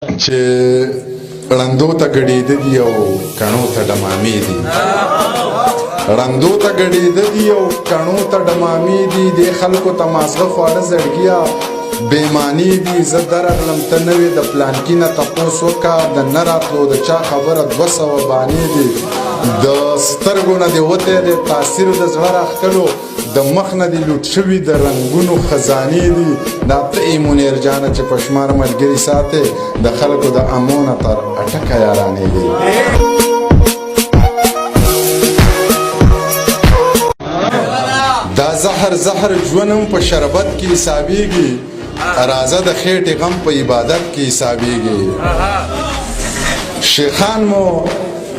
چې ړندو ته ګډېده دي او کڼو ته ډمامې دي ړندو ته ګډېده دي او کڼو ته ډمامې دي دې خلکو ته مازغه خواړه زړګیا بېمانې دي زه درغلم ته نه وې د پلانکي نه تپوس وکړه د نه راتلو د چا خبره 200 بانې دي د سترګو نه دې وتی دی تاثیر د زړه راښکلو د مخ نه دې لوټ شوي د رنګونو خزانې دي دا ته یې منیر جانه چې په شمار ملګري ساتې د خلکو د امو نه تر اټکه یارانې دي دا زهر ژوندم په شربت کې حسابېږي راځه د خېټې غم په عبادت کې حسابېږي شیخان مو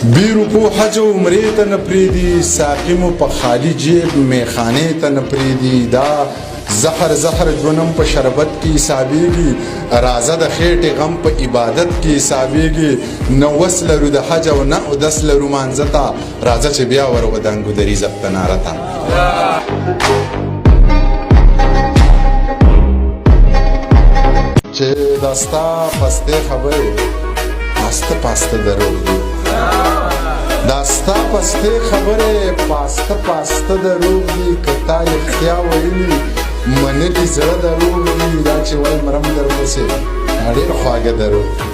بیرو په حج او عمرې ته نه پرېږدي ساقي مو په خالي جیب میخانې ته نه پرېږدي دا زهر ژوندم په شربت کې حسابېږي راځه د خېټې غم په عبادت کې حسابېږي نه وس لرو د حج او نه اودس لرو مانځه ته راځه چې بیا ور ودانګو د رزق تناره ته چې دا ستا پستې خبرې پاسته دروغ دي دا ستا پستې خبرې پاسته دروغ دي که تا رښتیا ویلي منلي زړه دروغ دي دا چې وایي مرم درپسې ډېر خواږه دروغ دي